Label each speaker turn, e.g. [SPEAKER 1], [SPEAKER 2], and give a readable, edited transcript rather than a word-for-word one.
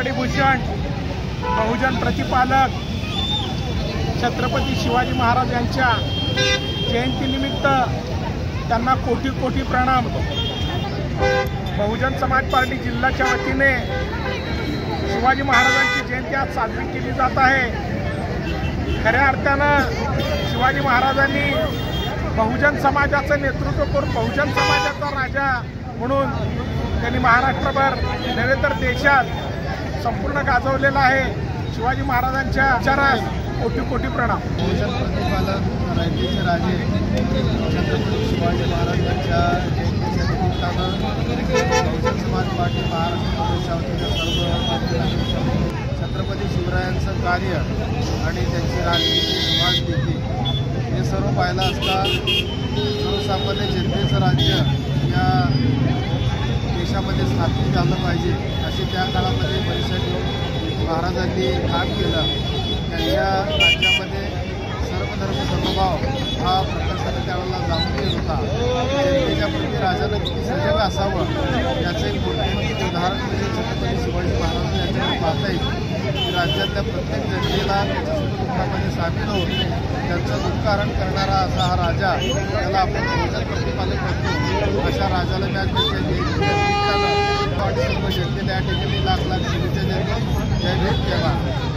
[SPEAKER 1] लंबाडी भूषण बहुजन प्रतिपालक छत्रपती शिवाजी महाराज यांच्या जयंतीनिमित्त त्यांना कोटी कोटी प्रणाम। बहुजन समाज पार्टी जिल्ह्याच्या वतीने शिवाजी महाराजांची जयंती आज साजरी केली जात आहे। खऱ्या अर्थानं शिवाजी महाराजांनी बहुजन समाजाचं नेतृत्व करून बहुजन समाजाचा राजा म्हणून त्यांनी महाराष्ट्रभर नव्हे तर देशात संपूर्ण गाजवलेला आहे। शिवाजी महाराजांच्या विचारास कोटी कोटी प्रणाम।
[SPEAKER 2] बहुजन प्रतिपालक राज्याचे राजे छत्रपती शिवाजी महाराजांच्या जयंतीच्या निमित्तानं बहुजन समाज पार्टी महाराष्ट्र प्रदेशातील सर्व छत्रपती शिवरायांचं कार्य आणि त्यांची राजनीती समाजनीती हे सर्व पाहिलं असता सर्वसामान्य जनतेचं राज्य या देशामध्ये स्थापित झालं पाहिजे अशी त्या काळामध्ये बरीचशी महाराजांनी काम केलं। त्यांच्या राज्यामध्ये सर्वधर्म समभाव हा प्रकर्षाने त्यावेळेला जाणून येत होता। जनतेच्या प्रती राजानं किती सजग असावं याचं एक मोठं उदाहरण म्हणजे छत्रपती शिवाजी महाराज यांच्याकडे पाहता येईल की राज्यातल्या प्रत्येक जनतेला त्याच्या सुखदुःखामध्ये सामील होऊन त्यांचं दुःखहरण करणारा असा हा राजा, त्याला आपण बहुजन प्रतिपालक करतो अशा राजाला मी आज त्यांच्या निमित्तानं सर्व जनतेला या ठिकाणी लाख लाख शुभेच्छा देतो। जय भीम जय महाराज।